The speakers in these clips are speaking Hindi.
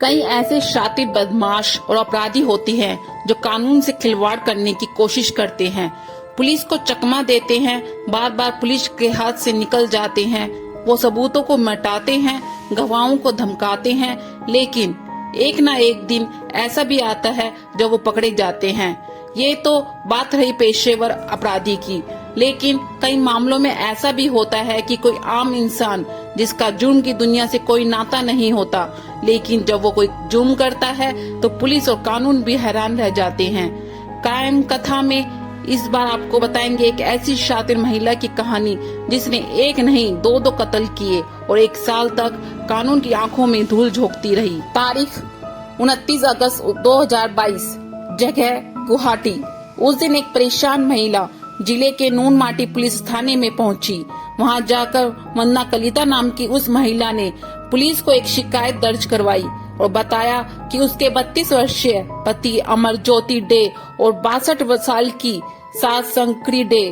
कई ऐसे शातिर बदमाश और अपराधी होते हैं जो कानून से खिलवाड़ करने की कोशिश करते हैं, पुलिस को चकमा देते हैं, बार बार पुलिस के हाथ से निकल जाते हैं, वो सबूतों को मिटाते हैं, गवाहों को धमकाते हैं, लेकिन एक ना एक दिन ऐसा भी आता है जब वो पकड़े जाते हैं। ये तो बात रही पेशेवर अपराधी की, लेकिन कई मामलों में ऐसा भी होता है कि कोई आम इंसान जिसका जुर्म की दुनिया से कोई नाता नहीं होता, लेकिन जब वो कोई जुर्म करता है तो पुलिस और कानून भी हैरान रह जाते हैं। कायम कथा में इस बार आपको बताएंगे एक ऐसी शातिर महिला की कहानी जिसने एक नहीं दो कत्ल किए और 1 साल तक कानून की आंखों में धूल झोंकती रही। तारीख 29 अगस्त 2022, जगह गुवाहाटी। उस दिन एक परेशान महिला जिले के नूनमाटी पुलिस थाने में पहुंची। वहां जाकर वंदना कलिता नाम की उस महिला ने पुलिस को एक शिकायत दर्ज करवाई और बताया कि उसके 32 वर्षीय पति अमरज्योति डे और 62 साल की सास शंकरी डे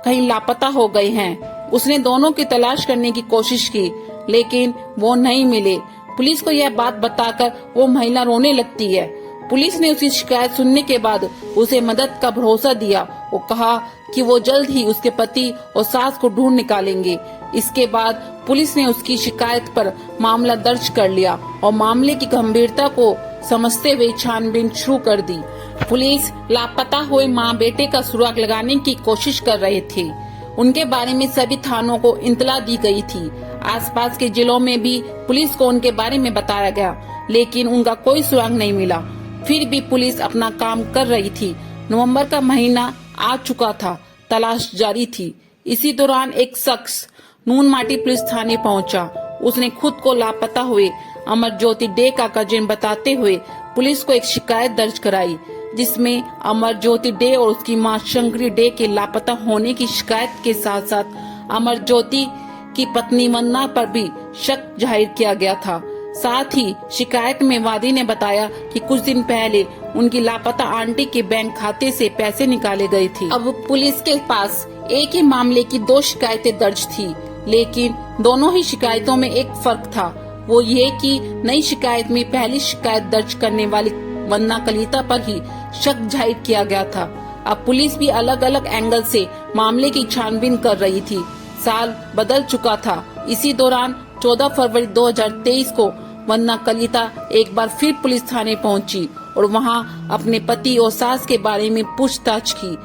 कहीं लापता हो गए हैं। उसने दोनों की तलाश करने की कोशिश की, लेकिन वो नहीं मिले। पुलिस को यह बात बताकर वो महिला रोने लगती है। पुलिस ने उसकी शिकायत सुनने के बाद उसे मदद का भरोसा दिया और कहा कि वो जल्द ही उसके पति और सास को ढूंढ निकालेंगे। इसके बाद पुलिस ने उसकी शिकायत पर मामला दर्ज कर लिया और मामले की गंभीरता को समझते हुए छानबीन शुरू कर दी। पुलिस लापता हुए मां बेटे का सुराग लगाने की कोशिश कर रहे थे। उनके बारे में सभी थानों को इत्तला दी गई थी। आसपास के जिलों में भी पुलिस को उनके बारे में बताया गया, लेकिन उनका कोई सुराग नहीं मिला। फिर भी पुलिस अपना काम कर रही थी। नवंबर का महीना आ चुका था, तलाश जारी थी। इसी दौरान एक शख्स नूनमाटी पुलिस थाने पहुंचा। उसने खुद को लापता हुए अमरज्योति डे का कजिन बताते हुए पुलिस को एक शिकायत दर्ज कराई, जिसमें अमरज्योति डे और उसकी मां शंकरी डे के लापता होने की शिकायत के साथ साथ अमरज्योति की पत्नी वंदना पर भी शक जाहिर किया गया था। साथ ही शिकायत में वादी ने बताया कि कुछ दिन पहले उनकी लापता आंटी के बैंक खाते से पैसे निकाले गए थे। अब पुलिस के पास एक ही मामले की 2 शिकायतें दर्ज थी, लेकिन दोनों ही शिकायतों में एक फर्क था। वो ये कि नई शिकायत में पहली शिकायत दर्ज करने वाली वंदना कलिता पर ही शक जाहिर किया गया था। अब पुलिस भी अलग अलग एंगल से मामले की छानबीन कर रही थी। साल बदल चुका था। इसी दौरान 14 फरवरी 2023 को वंदना कलिता एक बार फिर पुलिस थाने पहुंची और वहां अपने पति और सास के बारे में पूछताछ की।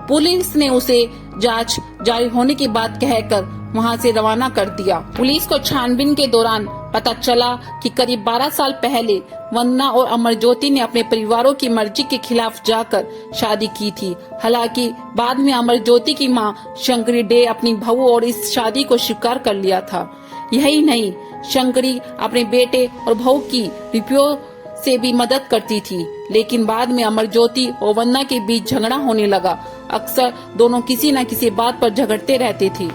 पुलिस ने उसे जांच जारी होने की बात कहकर वहां से रवाना कर दिया। पुलिस को छानबीन के दौरान पता चला कि करीब 12 साल पहले वंदना और अमरज्योति ने अपने परिवारों की मर्जी के खिलाफ जाकर शादी की थी। हालांकि बाद में अमरज्योति की मां शंकरी डे अपनी बहू और इस शादी को स्वीकार कर लिया था। यही नहीं, शंकरी अपने बेटे और बहू की रिपोर्ट से भी मदद करती थी, लेकिन बाद में अमरज्योति और वंदना के बीच झगड़ा होने लगा। अक्सर दोनों किसी न किसी बात पर झगड़ते रहते थे।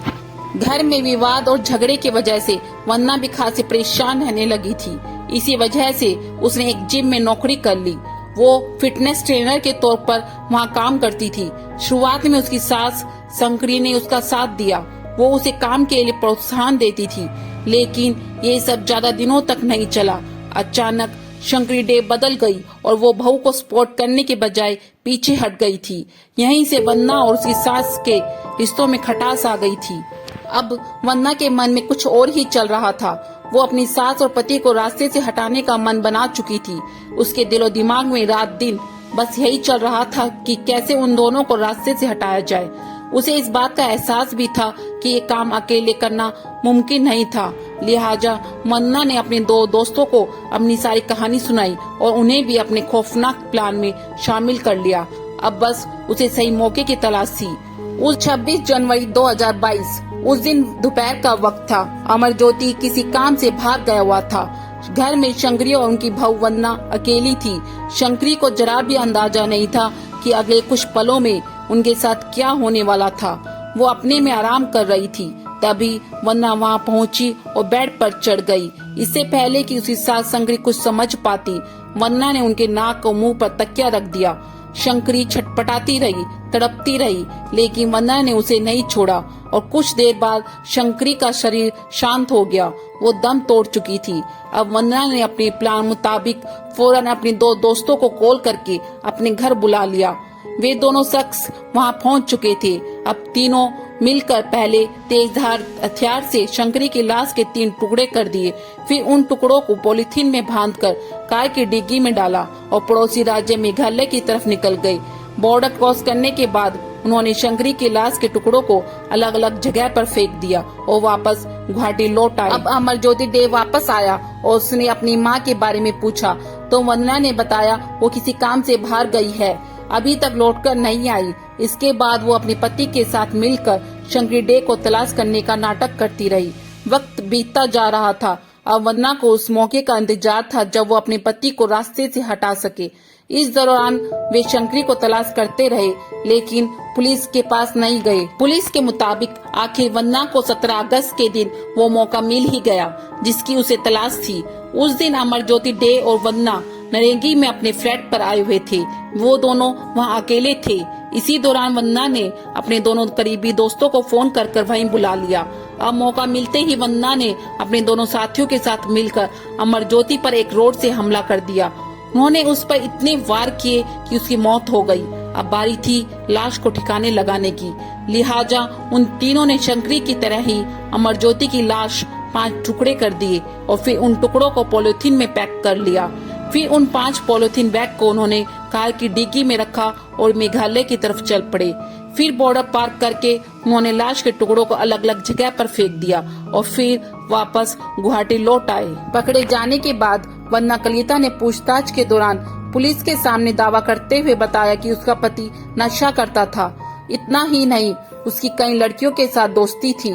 घर में विवाद और झगड़े की वजह से वंदना भी खासी परेशान रहने लगी थी। इसी वजह से उसने एक जिम में नौकरी कर ली। वो फिटनेस ट्रेनर के तौर पर वहाँ काम करती थी। शुरुआत में उसकी सास शंकरी ने उसका साथ दिया। वो उसे काम के लिए प्रोत्साहन देती थी, लेकिन ये सब ज्यादा दिनों तक नहीं चला। अचानक शंकरी डे बदल गई और वो बहू को सपोर्ट करने के बजाय पीछे हट गई थी। यहीं से वंदना और उसकी सास के रिश्तों में खटास आ गई थी। अब वंदना के मन में कुछ और ही चल रहा था। वो अपनी सास और पति को रास्ते से हटाने का मन बना चुकी थी। उसके दिलो दिमाग में रात दिन बस यही चल रहा था कि कैसे उन दोनों को रास्ते से हटाया जाए। उसे इस बात का एहसास भी था कि ये काम अकेले करना मुमकिन नहीं था। लिहाजा वंदना ने अपने 2 दोस्तों को अपनी सारी कहानी सुनाई और उन्हें भी अपने खौफनाक प्लान में शामिल कर लिया। अब बस उसे सही मौके की तलाश थी। उस 26 जनवरी 2022 उस दिन दोपहर का वक्त था। अमरज्योति किसी काम से भाग गया हुआ था। घर में शंकरी और उनकी बहू वंदना अकेली थी। शंकरी को जरा भी अंदाजा नहीं था कि अगले कुछ पलों में उनके साथ क्या होने वाला था। वो अपने में आराम कर रही थी, तभी वंदना वहाँ पहुँची और बेड पर चढ़ गई। इससे पहले कि उसकी सास शंकरी कुछ समझ पाती, वंदना ने उनके नाक और मुंह पर तकिया रख दिया। शंकरी छटपटाती रही, तड़पती रही, लेकिन वंदना ने उसे नहीं छोड़ा और कुछ देर बाद शंकरी का शरीर शांत हो गया। वो दम तोड़ चुकी थी। अब वंदना ने अपने प्लान मुताबिक फौरन अपने दो दोस्तों को कॉल करके अपने घर बुला लिया। वे दोनों शख्स वहां पहुंच चुके थे। अब तीनों मिलकर पहले तेजधार हथियार से शंकरी की लाश के 3 टुकड़े कर दिए, फिर उन टुकड़ों को पॉलीथीन में बांधकर कार की डिग्गी में डाला और पड़ोसी राज्य मेघालय की तरफ निकल गए। बॉर्डर क्रॉस करने के बाद उन्होंने शंकरी की लाश के टुकड़ों को अलग अलग जगह पर फेंक दिया और वापस गुवाहाटी लौट आए। अब अमरज्योति डे वापस आया और उसने अपनी माँ के बारे में पूछा तो वंदना ने बताया वो किसी काम से बाहर गई है, अभी तक लौटकर नहीं आई। इसके बाद वो अपने पति के साथ मिलकर शंकरी डे को तलाश करने का नाटक करती रही। वक्त बीतता जा रहा था। अब वंदना को उस मौके का इंतजार था जब वो अपने पति को रास्ते से हटा सके। इस दौरान वे शंकरी को तलाश करते रहे, लेकिन पुलिस के पास नहीं गए। पुलिस के मुताबिक आखिर वंदना को 17 अगस्त के दिन वो मौका मिल ही गया जिसकी उसे तलाश थी। उस दिन अमरज्योति डे और वंदना नरेंगी में अपने फ्लैट पर आए हुए थे। वो दोनों वहां अकेले थे। इसी दौरान वंदना ने अपने दोनों करीबी दोस्तों को फोन कर वहीं बुला लिया। अब मौका मिलते ही वंदना ने अपने दोनों साथियों के साथ मिलकर अमरज्योति पर एक रोड से हमला कर दिया। उन्होंने उस पर इतने वार किए कि उसकी मौत हो गई। अब बारी थी लाश को ठिकाने लगाने की, लिहाजा उन तीनों ने शंकरी की तरह ही अमरज्योति की लाश 5 टुकड़े कर दिए और फिर उन टुकड़ों को पॉलिथीन में पैक कर लिया। फिर उन 5 पॉलिथीन बैग को उन्होंने कार की डिग्गी में रखा और मेघालय की तरफ चल पड़े। फिर बॉर्डर पार करके उन्होंने लाश के टुकड़ों को अलग अलग जगह पर फेंक दिया और फिर वापस गुवाहाटी लौट आए। पकड़े जाने के बाद वंदना कलिता ने पूछताछ के दौरान पुलिस के सामने दावा करते हुए बताया कि उसका पति नशा करता था। इतना ही नहीं, उसकी कई लड़कियों के साथ दोस्ती थी।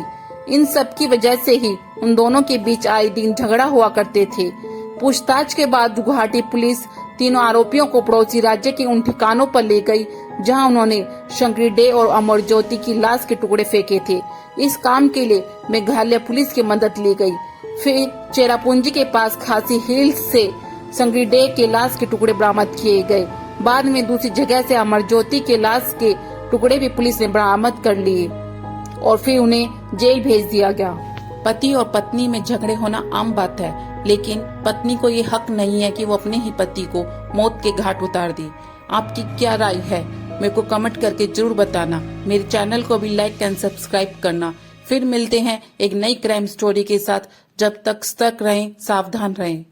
इन सब की वजह से ही उन दोनों के बीच आए दिन झगड़ा हुआ करते थे। पूछताछ के बाद गुवाहाटी पुलिस तीनों आरोपियों को पड़ोसी राज्य के उन ठिकानों पर ले गई जहां उन्होंने शंकरी डे और अमरज्योति की लाश के टुकड़े फेंके थे। इस काम के लिए मेघालय पुलिस की मदद ली गई। फिर चेरापूंजी के पास खासी हिल्स से शंकरी डे के लाश के टुकड़े बरामद किए गए। बाद में दूसरी जगह से अमरज्योति के लाश के टुकड़े भी पुलिस ने बरामद कर लिए और फिर उन्हें जेल भेज दिया गया। पति और पत्नी में झगड़े होना आम बात है, लेकिन पत्नी को ये हक नहीं है कि वो अपने ही पति को मौत के घाट उतार दे। आपकी क्या राय है? मेरे को कमेंट करके जरूर बताना। मेरे चैनल को भी लाइक एंड सब्सक्राइब करना। फिर मिलते हैं एक नई क्राइम स्टोरी के साथ। जब तक सतर्क रहें, सावधान रहें।